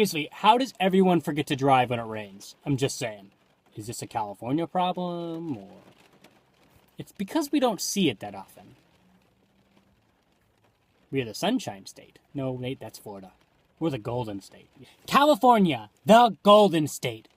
Seriously, how does everyone forget to drive when it rains? I'm just saying. Is this a California problem, or... It's because we don't see it that often. We are the Sunshine State. No, wait, that's Florida. We're the Golden State. California, the Golden State.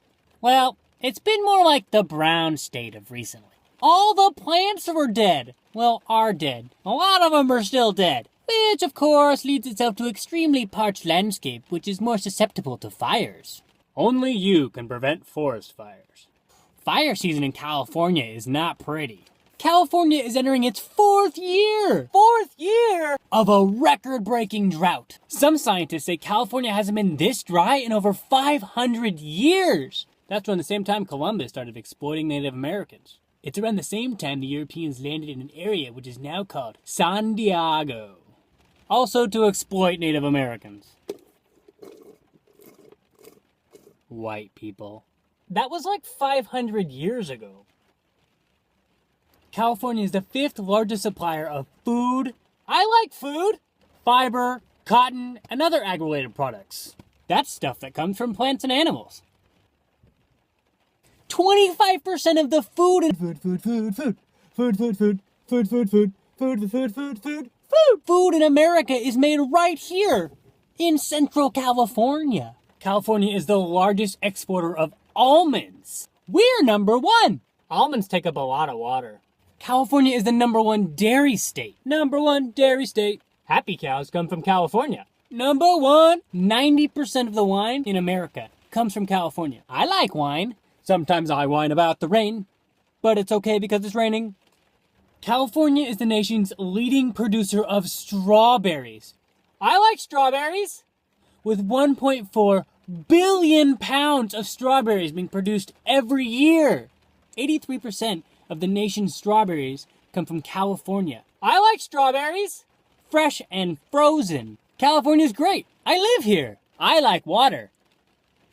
Well, it's been more like the Brown State of recently. All the plants were dead. Well, are dead. A lot of them are still dead. Which, of course, leads itself to extremely parched landscape, which is more susceptible to fires. Only you can prevent forest fires. Fire season in California is not pretty. California is entering its fourth year of a record-breaking drought. Some scientists say California hasn't been this dry in over 500 years. That's around the same time Columbus started exploiting Native Americans. It's around the same time the Europeans landed in an area which is now called San Diego. Also to exploit Native Americans. White people. That was like 500 years ago. California is the 5th largest supplier of food. I like food. Fiber, cotton, and other ag-related products. That's stuff that comes from plants and animals. 25% of the food in America is made right here in Central California. California is the largest exporter of almonds. We're number 1. Almonds take up a lot of water. California is the number 1 dairy state. Number 1 dairy state. Happy cows come from California. Number 1. 90% of the wine in America comes from California. I like wine. Sometimes I whine about the rain, but it's okay because it's raining. California is the nation's leading producer of strawberries. I like strawberries. With 1.4 billion pounds of strawberries being produced every year. 83% of the nation's strawberries come from California. I like strawberries. Fresh and frozen. California's great. I live here. I like water.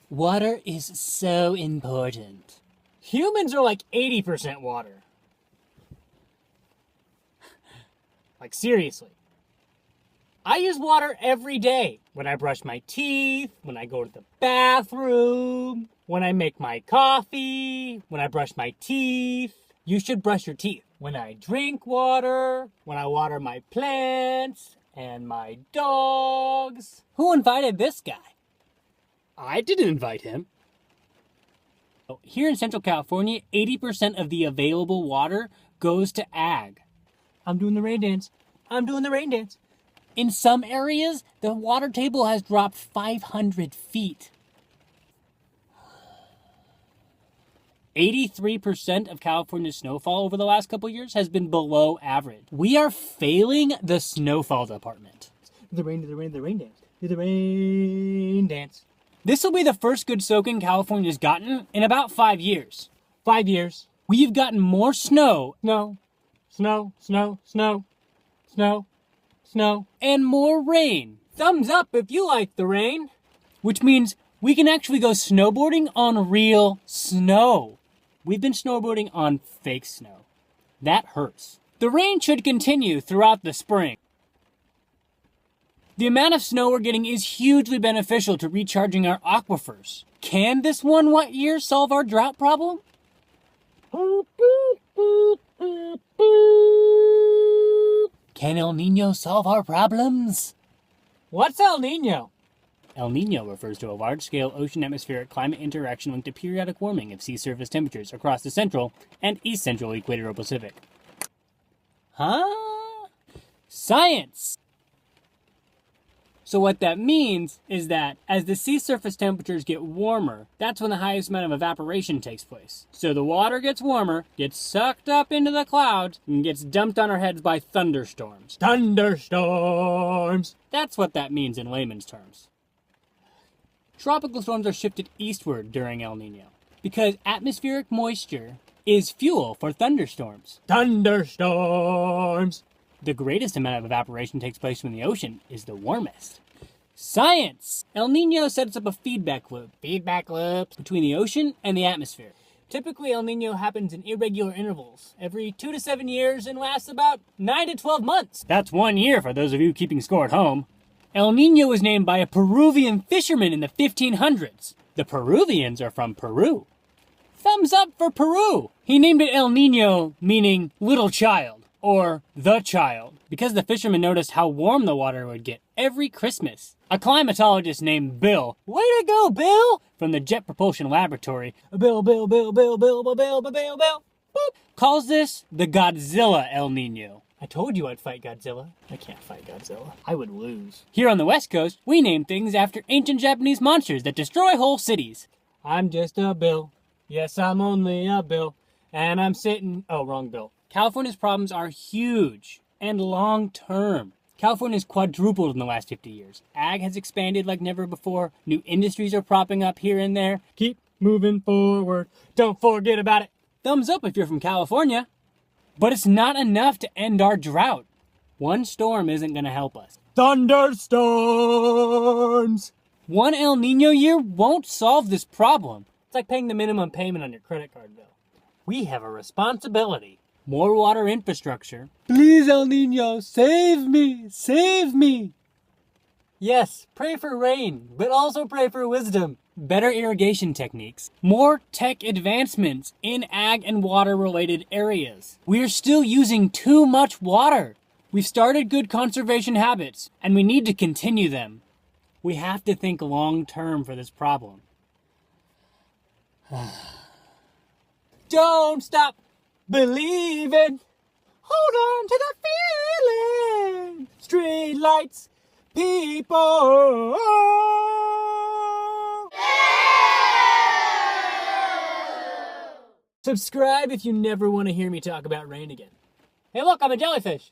Water is so important. Humans are like 80% water. Like seriously. I use water every day. When I brush my teeth, when I go to the bathroom, when I make my coffee, when I brush my teeth. You should brush your teeth. When I drink water, when I water my plants and my dogs. Who invited this guy? I didn't invite him. Here in Central California, 80% of the available water goes to ag. I'm doing the rain dance. I'm doing the rain dance. In some areas, the water table has dropped 500 feet. 83% of California's snowfall over the last couple years has been below average. We are failing the snowfall department. The rain dance. Do the rain dance. This will be the first good soaking California's gotten in about 5 years. 5 years. We've gotten more snow, and more rain. Thumbs up if you like the rain. Which means we can actually go snowboarding on real snow. We've been snowboarding on fake snow. That hurts. The rain should continue throughout the spring. The amount of snow we're getting is hugely beneficial to recharging our aquifers. Can this one wet year solve our drought problem? Can El Nino solve our problems? What's El Nino? El Nino refers to a large-scale ocean-atmospheric climate interaction linked to periodic warming of sea surface temperatures across the central and east-central equatorial Pacific. Huh? Science! So what that means is that as the sea surface temperatures get warmer, that's when the highest amount of evaporation takes place. So the water gets warmer, gets sucked up into the clouds, and gets dumped on our heads by thunderstorms. Thunderstorms! That's what that means in layman's terms. Tropical storms are shifted eastward during El Nino because atmospheric moisture is fuel for thunderstorms. Thunderstorms! The greatest amount of evaporation takes place when the ocean is the warmest. Science! El Nino sets up a feedback loop. Feedback loops between the ocean and the atmosphere. Typically, El Nino happens in irregular intervals, every 2 to 7 years and lasts about 9 to 12 months. That's 1 year for those of you keeping score at home. El Nino was named by a Peruvian fisherman in the 1500s. The Peruvians are from Peru. Thumbs up for Peru! He named it El Nino, meaning little child, or the child, because the fisherman noticed how warm the water would get every Christmas. A climatologist named Bill, way to go, Bill, from the Jet Propulsion Laboratory, Bill, boop, calls this the Godzilla El Nino. I told you I'd fight Godzilla. I can't fight Godzilla. I would lose. Here on the West Coast, we name things after ancient Japanese monsters that destroy whole cities. I'm just a Bill. Yes, I'm only a Bill. And I'm sitting... Oh, wrong Bill. California's problems are huge and long-term. California's quadrupled in the last 50 years. Ag has expanded like never before. New industries are propping up here and there. Keep moving forward. Don't forget about it. Thumbs up if you're from California. But it's not enough to end our drought. One storm isn't going to help us. Thunderstorms! One El Nino year won't solve this problem. It's like paying the minimum payment on your credit card bill. We have a responsibility. More water infrastructure. Please, El Nino, save me! Save me! Yes, pray for rain, but also pray for wisdom. Better irrigation techniques. More tech advancements in ag and water-related areas. We are still using too much water. We've started good conservation habits, and we need to continue them. We have to think long-term for this problem. Don't stop believing. Hold on to the feeling. Street lights, people. Subscribe if you never want to hear me talk about rain again. Hey look, I'm a jellyfish.